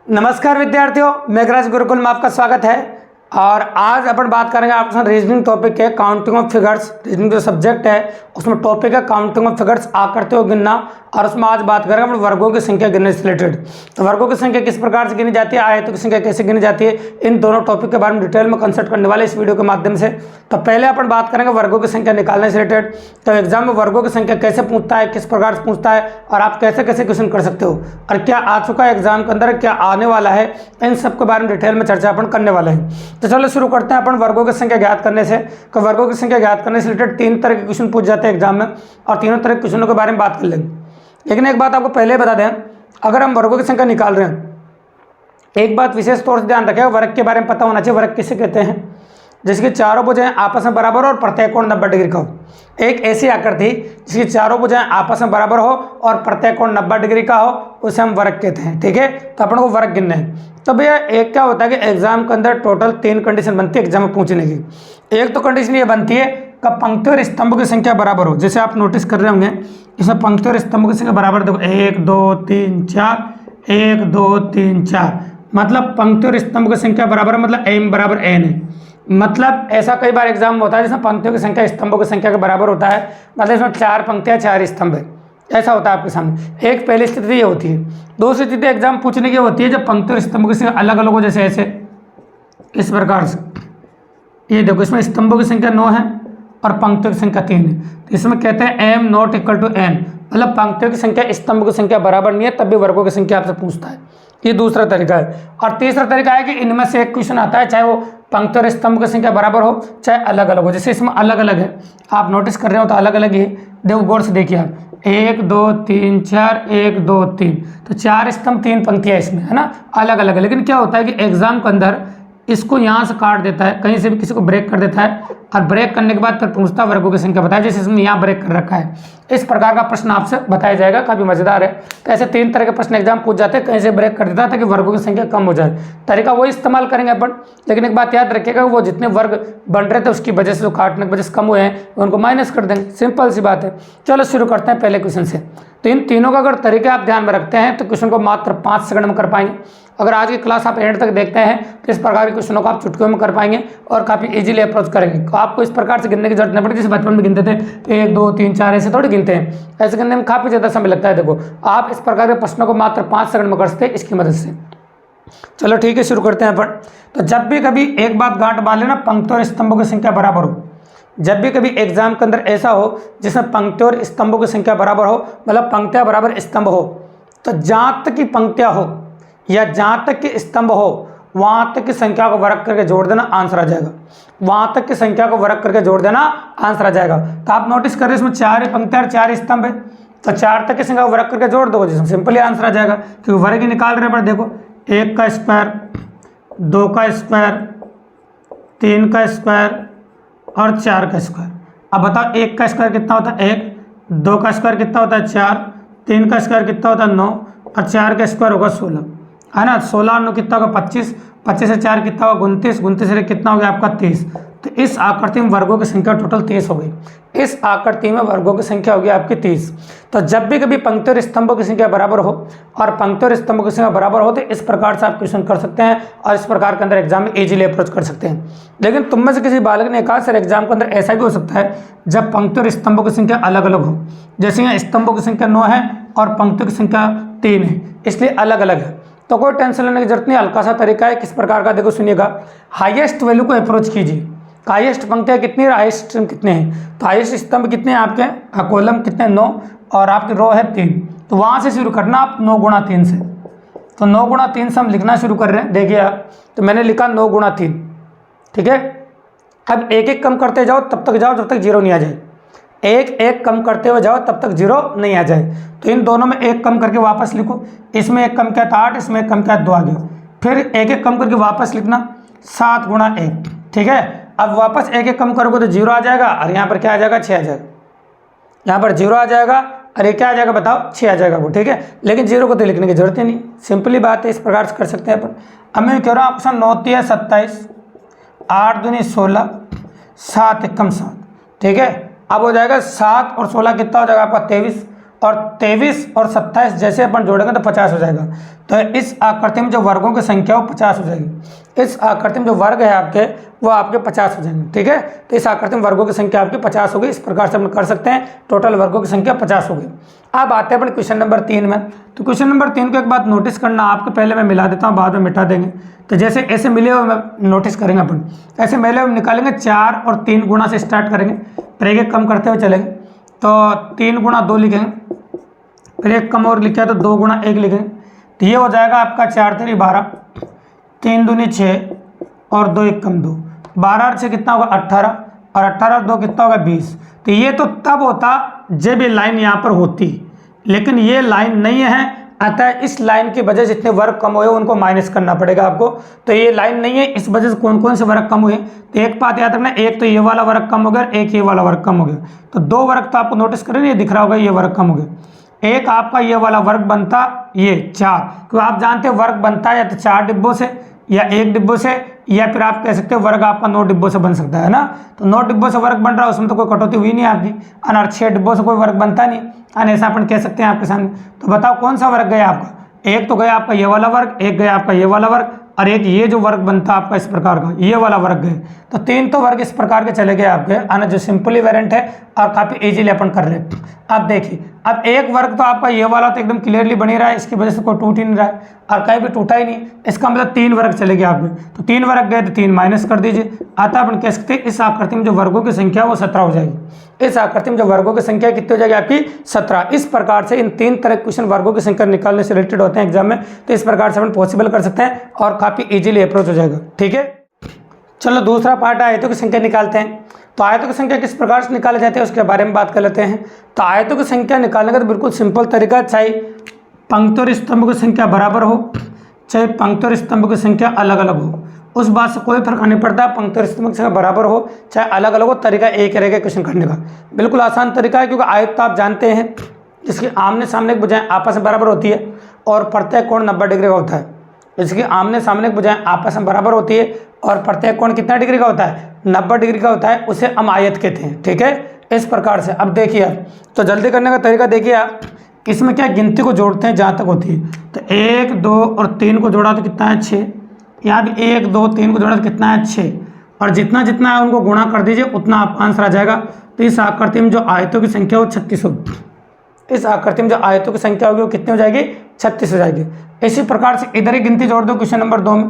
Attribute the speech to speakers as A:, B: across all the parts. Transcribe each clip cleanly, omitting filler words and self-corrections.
A: नमस्कार विद्यार्थियों, मेघराज गुरुकुल में आपका स्वागत है। और आज अपन बात करेंगे आपके साथ रीजनिंग टॉपिक के काउंटिंग ऑफ फिगर्स। रीजनिंग जो सब्जेक्ट है उसमें टॉपिक है काउंटिंग ऑफ फिगर्स, आकृतियों को गिनना। और उसमें आज बात करेंगे अपन वर्गों की संख्या गिनने से रिलेटेड। तो वर्गों की संख्या किस प्रकार से गिनी जाती है, आयतों की संख्या कैसे गिनी जाती है, इन दोनों टॉपिक के बारे में डिटेल में कंसल्ट करने वाले इस वीडियो के माध्यम से। तो पहले अपन बात करेंगे वर्गों की संख्या निकालने से रिलेटेड। तो एग्जाम में वर्गों की संख्या कैसे पूछता है, किस प्रकार से पूछता है, और आप कैसे कैसे क्वेश्चन कर सकते हो, और क्या आ चुका है एग्जाम के अंदर, क्या आने वाला है, इन सब के बारे में डिटेल में चर्चा अपन करने वाले हैं। तो चलो शुरू करते हैं अपन वर्गों की संख्या ज्ञात करने से। तो वर्गों की संख्या ज्ञात करने से रिलेटेड 3 तरह के क्वेश्चन पूछ जाते हैं एग्जाम में, और तीनों तरह के क्वेश्चनों के बारे में बात कर लेंगे। लेकिन एक बात आपको पहले बता दें, अगर हम वर्गों की संख्या निकाल रहे हैं, एक बात विशेष तौर से ध्यान रखें, वर्ग के बारे में पता होना चाहिए। वर्ग किसे कहते हैं? जिसकी चारों भुजाएं आपस में बराबर हो और प्रत्येक कोण 90 डिग्री का हो। एक ऐसी आकृति जिसकी चारों भुजाएं आपस में बराबर हो और प्रत्येक कोण 90 डिग्री का हो, उसे हम वर्ग कहते हैं। ठीक है, तो अपन को वर्ग गिनना है। तो भैया एक क्या होता है कि एग्जाम के अंदर टोटल 3 कंडीशन बनती है एग्जाम में पूछने की। एक तो कंडीशन ये बनती है कि पंक्ति और स्तंभ की संख्या बराबर हो। जैसे आप नोटिस कर रहे होंगे, इसमें पंक्ति और स्तंभ की संख्या बराबर, देखो 1 2 3 4, 1 2 3 4, मतलब पंक्ति और स्तंभ की संख्या बराबर है, मतलब m बराबर n है। मतलब ऐसा कई बार एग्जाम में होता है जिसमें पंक्तियों की संख्या स्तंभों की संख्या के बराबर होता है, मतलब इसमें 4 पंक्तियां 4 स्तंभ है, ऐसा होता है आपके सामने। एक पहली स्थिति ये होती है। दूसरी स्थिति एग्जाम पूछने की होती है जब पंक्ति और स्तंभ की संख्या अलग अलग हो, जैसे ऐसे इस प्रकार से। ये देखो, इसमें स्तंभों की संख्या 9 है और पंक्तियों की संख्या 3 है। तो इसमें कहते हैं m not equal to n, मतलब पंक्तियों की संख्या स्तंभ की संख्या बराबर नहीं है, तब भी वर्गों की संख्या आपसे पूछता है। ये दूसरा तरीका है। और तीसरा तरीका है कि इनमें से एक क्वेश्चन आता है, चाहे वो पंक्ति और स्तंभ की संख्या बराबर हो चाहे अलग अलग हो। जैसे इसमें अलग अलग है, आप नोटिस कर रहे हो तो अलग अलग ही है। देखो गौर से देखिए आप, 1 2 3 4, 1 2 3, तो 4 स्तंभ 3 पंक्तियां इसमें है ना, अलग अलग है। लेकिन क्या होता है कि एग्जाम के अंदर इसको यहाँ से काट देता है, कहीं से भी किसी को ब्रेक कर देता है, और ब्रेक करने के बाद फिर पूछता है वर्गों की संख्या बताए, जैसे इसमें यहाँ ब्रेक कर रखा है। इस प्रकार का प्रश्न आपसे बताया जाएगा, काफ़ी मजेदार है। तो ऐसे 3 तरह के प्रश्न एग्जाम पूछ जाते हैं, कहीं से ब्रेक कर देता है ताकि वर्गों की संख्या कम हो जाए। तरीका वही इस्तेमाल करेंगे अपन, लेकिन एक बात याद रखिएगा, वो जितने वर्ग बन रहे थे उसकी वजह से जो काटने की वजह से कम हुए हैं उनको माइनस कर देंगे, सिंपल सी बात है। चलो शुरू करते हैं पहले क्वेश्चन से। तो इन तीनों का अगर तरीके आप ध्यान में रखते हैं तो क्वेश्चन को मात्र 5 सेकंड में कर पाएंगे। अगर आज की क्लास आप एंड तक देखते हैं तो इस प्रकार के क्वेश्चनों को आप चुटकियों में कर पाएंगे और काफ़ी इजीली अप्रोच करेंगे। तो आपको इस प्रकार से गिनने की जरूरत नहीं पड़ती, जैसे बचपन में गिनते थे 1 2 3 4, ऐसे थोड़ी गिनते हैं। ऐसे गिनने में काफ़ी ज़्यादा समय लगता है। देखो आप इस प्रकार के प्रश्नों को मात्र 5 सेकंड में कर सकते हैं इसकी मदद से। चलो ठीक है, शुरू करते हैं अपन। तो जब भी कभी एक बात गांठ बांध लेना, पंक्ति और स्तंभों की संख्या बराबर हो। जब भी कभी एग्जाम के अंदर ऐसा हो जिसमें पंक्ति और स्तंभों की संख्या बराबर हो, मतलब पंक्तियां बराबर स्तंभ हो, तो जहाँ तक की पंक्तियां हो या जहाँ तक कि स्तंभ हो वहाँ तक की संख्या को वर्ग करके जोड़ देना, आंसर आ जाएगा। वहाँ तक की संख्या को वर्ग करके जोड़ देना, आंसर आ जाएगा। तो आप नोटिस कर रहे हैं इसमें 4 पंक्तियां और 4 स्तंभ है, तो 4 तक की संख्या को वर्ग करके जोड़ दो, जिसमें सिंपली आंसर आ जाएगा, क्योंकि वर्ग ही निकाल रहे हैं। पर देखो 1 का स्क्वायर, 2 का स्क्वायर, 3 का स्क्वायर और 4 का स्क्वायर। अब बताओ 1 का स्क्वायर कितना होता है 1, 2 का स्क्वायर कितना होता है 4, 3 का स्क्वायर कितना होता है 9, और 4 का स्क्वायर होगा 16, है ना। 16 और 9 कितना होगा 25, 25 से 4 कितना होगा 29, 29 से कितना हो गया आपका 30। तो इस आकृति में वर्गों की संख्या टोटल 30 हो गई। इस आकृति में वर्गों की संख्या होगी आपकी 30। तो जब भी कभी पंक्ति और स्तंभों की संख्या बराबर हो और पंक्ति और स्तंभों की संख्या बराबर हो तो इस प्रकार से आप क्वेश्चन कर सकते हैं और इस प्रकार के अंदर एग्जाम में इजीली अप्रोच कर सकते हैं। लेकिन तुम में से किसी बालक ने कहा सर एग्जाम के अंदर ऐसा भी हो सकता है जब पंक्ति और स्तंभों की संख्या अलग अलग हो, जैसे यहाँ स्तंभों की संख्या 9 है और पंक्तियों की संख्या 3 है, इसलिए अलग अलग है। तो कोई टेंशन लेने की जरूरत नहीं, हल्का सा तरीका है। किस प्रकार का, देखो सुनिएगा। हाईएस्ट वैल्यू को अप्रोच कीजिए। हाईएस्ट पंक्तियाँ कितनी है, हाईएस्ट कितने हैं, तो हाईएस्ट स्तंभ कितने हैं आपके, कॉलम कितने 9 और आपकी रो है 3। तो वहाँ से शुरू करना आप 9 गुणा 3 से। तो 9 गुणा 3 से हम लिखना शुरू कर रहे हैं। देखिए आप, तो मैंने लिखा 9 गुणा 3, ठीक है। अब एक एक कम करते जाओ तब तक जाओ जब तक 0 नहीं आ जाए, एक एक कम करते हुए जाओ तब तक 0 नहीं आ जाए। तो इन दोनों में एक कम करके वापस लिखो। इसमें एक कम क्या था 8, इसमें एक कम क्या 2 आ गया। फिर एक एक कम करके वापस लिखना 7 गुणा 1, ठीक है। अब वापस एक एक कम करोगे तो 0 आ जाएगा और यहाँ पर क्या आ जाएगा 6 आ जाएगा। यहाँ पर 0 आ जाएगा और ये क्या आ जाएगा बताओ 6 आ जाएगा वो, ठीक है। लेकिन 0 को तो लिखने की जरूरत ही नहीं, सिंपली बात है, इस प्रकार से कर सकते हैं अपन। अब मैं कह रहा हूँ ऑप्शन 9 3 27, 8 दूनी 16, 7 एकम 7, ठीक है। अब हो जाएगा 7 और 16 कितना हो जाएगा आपका 23, और 23 और 27 जैसे अपन जोड़ेंगे तो 50 हो जाएगा। तो इस आकृति में जो वर्गों की संख्या वो 50 हो जाएगी। इस आकृति में जो वर्ग है आपके वो आपके 50 हो जाएंगे। ठीक है, तो इस आकृति में वर्गों की संख्या आपकी 50 होगी। इस प्रकार से हम कर सकते हैं, टोटल वर्गों की संख्या 50 होगी। अब आते हैं अपन क्वेश्चन नंबर 3 में। तो क्वेश्चन नंबर 3 को एक बात नोटिस करना, आपके पहले मैं मिला देता हूँ, बाद में मिटा देंगे। तो जैसे ऐसे मिले हुए नोटिस करेंगे अपन, ऐसे मिले हुए निकालेंगे, 4 और 3 गुणा से स्टार्ट करेंगे, फिर एक कम करते हुए चलेंगे। तो 3 गुणा 2 लिखेंगे, फिर एक कम और लिखा है तो 2 गुणा 1 लिखेंगे। तो ये हो जाएगा आपका 4 3 12, 3 दूनी 6 और 2 1 कम 2, 12 और 6 कितना होगा 18, और 18 और 2 कितना होगा 20। तो ये तो तब होता जब ये लाइन यहाँ पर होती, लेकिन ये लाइन नहीं है, अतः इस लाइन की वजह से जितने वर्ग कम हुए उनको माइनस करना पड़ेगा आपको। तो ये लाइन नहीं है, इस वजह से कौन कौन से वर्ग कम हुए, तो एक बात याद रखना, एक तो ये वाला वर्ग कम हो गया, एक ये वाला वर्ग कम हो गया। तो 2 वर्ग तो आपको नोटिस करें, ये दिख रहा होगा, ये वर्ग कम हो गया। एक आपका ये वाला वर्ग बनता ये 4, क्योंकि आप जानते हैं वर्ग बनता है या तो 4 डिब्बों से या 1 डिब्बों से, या फिर आप कह सकते हो वर्ग आपका 9 डिब्बों से बन सकता है ना। तो 9 डिब्बों से वर्ग बन रहा है, उसमें तो कोई कटौती हुई नहीं आपकी, और 6 डिब्बों से कोई वर्ग बनता नहीं, और ऐसा अपन कह सकते हैं आपके सामने। तो बताओ कौन सा वर्ग गया आपका, एक तो गया आपका ये वाला वर्ग, एक गया आपका ये वाला वर्ग, और एक ये जो वर्ग बनता आपका इस प्रकार का, ये वाला वर्ग गए। तो 3 तो वर्ग इस प्रकार के चले गए आपके, आना जो सिंपली वेरिएंट है और काफ़ी इजीली अपन कर रहे हैं। अब देखिए, अब एक वर्ग तो आपका ये वाला तो एकदम क्लियरली बनी रहा है, इसकी वजह से कोई टूट ही नहीं रहा है, और कहीं भी टूटा ही नहीं, इसका मतलब 3 वर्ग चले गए आपके। तो 3 वर्ग गए तो 3 माइनस कर दीजिए, अतः अपन कह सकते हैं इस आकृति में जो वर्गों की संख्या वो 17 हो जाएगी। इस आकृति में जो वर्गों की संख्या कितनी हो जाएगी आपकी 17। इस प्रकार से इन 3 तरह के क्वेश्चन वर्गों की संख्या निकालने से रिलेटेड होते हैं एग्जाम में, तो इस प्रकार से अपन पॉसिबल कर सकते हैं और काफ़ी इजीली अप्रोच हो जाएगा। ठीक है, चलो दूसरा पार्ट है आयतों की संख्या निकालते हैं। तो आयतों की संख्या किस प्रकार से निकाले जाते हैं उसके बारे में बात कर लेते हैं। तो आयतों की संख्या निकालने का तो बिल्कुल सिंपल तरीका, चाहे पंक्ति और स्तंभ की संख्या बराबर हो, चाहे पंक्ति और स्तंभ की संख्या अलग अलग हो, उस बात से कोई फर्क नहीं पड़ता। पंक्ति और स्तंभ की संख्या बराबर हो चाहे अलग अलग हो, तरीका एक रहेगा क्वेश्चन करने का, बिल्कुल आसान तरीका है। क्योंकि आयत तो आप जानते हैं जिसकी आमने सामने की भुजाएं आपस में बराबर होती है और प्रत्येक कोण 90 डिग्री का होता है। इसकी आमने सामने की भुजाएं आपस में बराबर होती है और प्रत्येक कोण कितना डिग्री का होता है 90 डिग्री का होता है, उसे हम आयत कहते हैं। ठीक है, इस प्रकार से। अब देखिए आप, तो जल्दी करने का तरीका देखिए आप, इसमें क्या गिनती को जोड़ते हैं जहाँ तक होती है। तो 1 2 और 3 को जोड़ा तो कितना है 6, यहाँ भी 1 2 3 को जोड़ा तो कितना है 6, और जितना जितना है उनको गुणा कर दीजिए उतना आपका आंसर आ जाएगा। तो इस आकृति में जो आयतों की संख्या वो 36 होगी। इस आकृति में जो आयतों की संख्या होगी वो कितनी हो जाएगी 36 हो जाएगी। इसी प्रकार से इधर की गिनती जोड़ दो क्वेश्चन नंबर 2 में,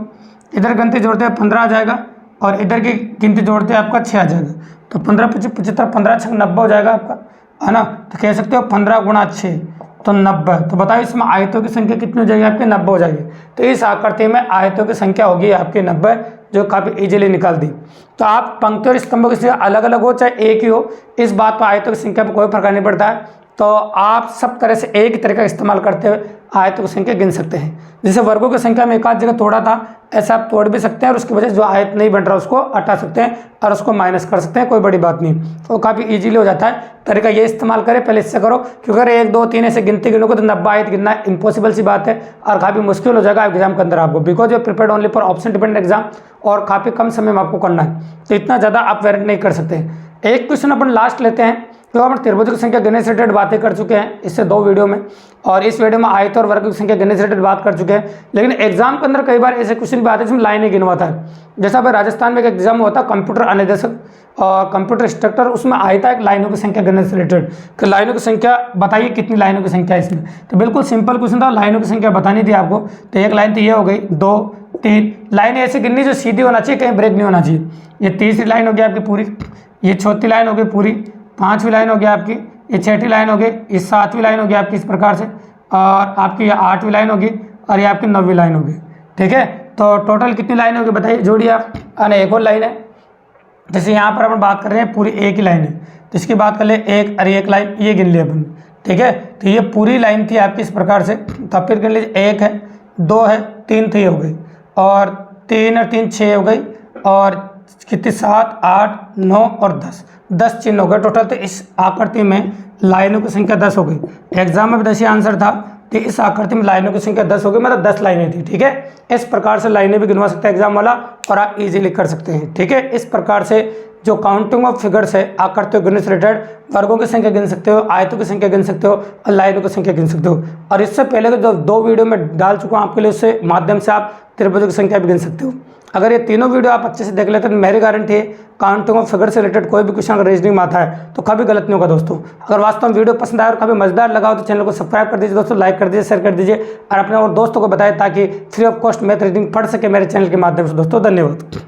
A: इधर गिनती जोड़ते हैं 15 आ जाएगा और इधर की गिनती जोड़ते हैं आपका 6 आ जाएगा। तो 15 25 75, 15 6 90 हो जाएगा आपका, है ना। तो कह सकते हो 15 गुणा 6 तो 90। तो बताइए इसमें आयतों की संख्या कितनी हो जाएगी आपकी 90 हो जाएगी। तो इस आकृति में आयतों की संख्या होगी आपकी 90, जो काफ़ी इजीली निकाल दी। तो आप पंक्ति और स्तंभ की संख्या अलग अलग हो चाहे एक ही हो, इस बात पर आयतों की संख्या पर कोई फर्क नहीं पड़ता है। तो आप सब तरह से एक ही तरीका का इस्तेमाल करते हुए आयतों की संख्या गिन सकते हैं। जैसे वर्गों की संख्या में एक आध जगह तोड़ा था, ऐसा आप तोड़ भी सकते हैं और उसकी वजह से जो आयत नहीं बन रहा उसको हटा सकते हैं और उसको माइनस कर सकते हैं, कोई बड़ी बात नहीं। तो काफ़ी इजीली हो जाता है। तरीका ये इस्तेमाल करें, पहले इससे करो, क्योंकि अगर 1 2 3 ऐसे गिनती गिनोगे तो 90 आयत गिनना इम्पॉसिबल सी बात है और काफ़ी मुश्किल हो जाएगा एग्जाम के अंदर आपको, because you prepared only for option dependent exam और काफ़ी कम समय में आपको करना है, तो इतना ज़्यादा आप वेरिएंट नहीं कर सकते। एक क्वेश्चन अपन लास्ट लेते हैं, तो हम त्रिभुज की संख्या गिनने से रिलेटेड बातें कर चुके हैं इससे 2 वीडियो में, और इस वीडियो में आयत और वर्ग की संख्या गिनने से रिलेटेड बात कर चुके हैं। लेकिन एग्जाम के अंदर कई बार ऐसे क्वेश्चन भी आते हैं जिसमें लाइनें गिनवाता है। जैसा भाई राजस्थान में एक एग्जाम होता है कंप्यूटर अनुदेशक और कंप्यूटर इंस्ट्रक्टर, उसमें आया था एक लाइनों की संख्या गिनने से रिलेटेड कि लाइनों की संख्या बताइए कितनी लाइनों की संख्या है इसमें। तो बिल्कुल सिंपल क्वेश्चन था, लाइनों की संख्या बतानी थी आपको। तो एक लाइन तो ये हो गई, 2 3 लाइनें ऐसे गिननी जो सीधी होना चाहिए, कहीं ब्रेक नहीं होना चाहिए। ये तीसरी लाइन हो गई आपकी पूरी, ये चौथी लाइन हो गई पूरी, 5वीं लाइन हो गई आपकी, ये 6ठी लाइन हो गई, ये 7वीं लाइन हो गई आपकी इस प्रकार से, और आपकी ये 8वीं लाइन होगी और ये आपकी 9वीं लाइन होगी। ठीक है, तो टोटल कितनी लाइन होगी बताइए, जोड़िए आप। एक और लाइन है, जैसे यहाँ पर अपन बात कर रहे हैं पूरी एक ही लाइन है, तो इसकी बात कर ले एक, अरे एक लाइन ये गिन लिया अपन। ठीक है, तो ये पूरी लाइन थी आपकी इस प्रकार से। तब फिर गिन लीजिए, 1 है, 2 है, 3 थी हो गई, और 3 और 3 6 हो गई, और कितनी 7, 8, 9 और 10 चिन्ह हो गए टोटल। तो इस आकृति में लाइनों की संख्या 10 हो गई। एग्जाम में भी 10 ही आंसर था, तो इस आकृति में लाइनों की संख्या 10 हो गई, मतलब 10 लाइनें थी। ठीक है, इस प्रकार से लाइनें भी गिनवा सकते हैं एग्जाम वाला और आप इजीली कर सकते हैं। ठीक है, इस प्रकार से जो काउंटिंग ऑफ फिगर्स है आकृतियों गिनने से रिलेटेड वर्गों की संख्या गिन सकते हो, आयतों की संख्या गिन सकते हो और लाइनों की संख्या गिन सकते हो। और इससे पहले जो 2 वीडियो में डाल चुका हूँ आपके लिए, उससे माध्यम से आप त्रिभुजों की संख्या भी गिन सकते हो। अगर ये तीनों वीडियो आप अच्छे से देख लेते हैं तो मेरी गारंटी है काउंटिंग ऑफ फिगर से रिलेटेड कोई भी क्वेश्चन अगर रीजनिंग में आता है तो कभी गलत नहीं होगा दोस्तों। अगर वास्तव में वीडियो पसंद आए और कभी मजेदार लगा हो तो चैनल को सब्सक्राइब कर दीजिए दोस्तों, लाइक कर दीजिए, शेयर कर दीजिए और अपने और दोस्तों को बताएं ताकि free of cost math reasoning पढ़ सके मेरे चैनल के माध्यम से दोस्तों। धन्यवाद।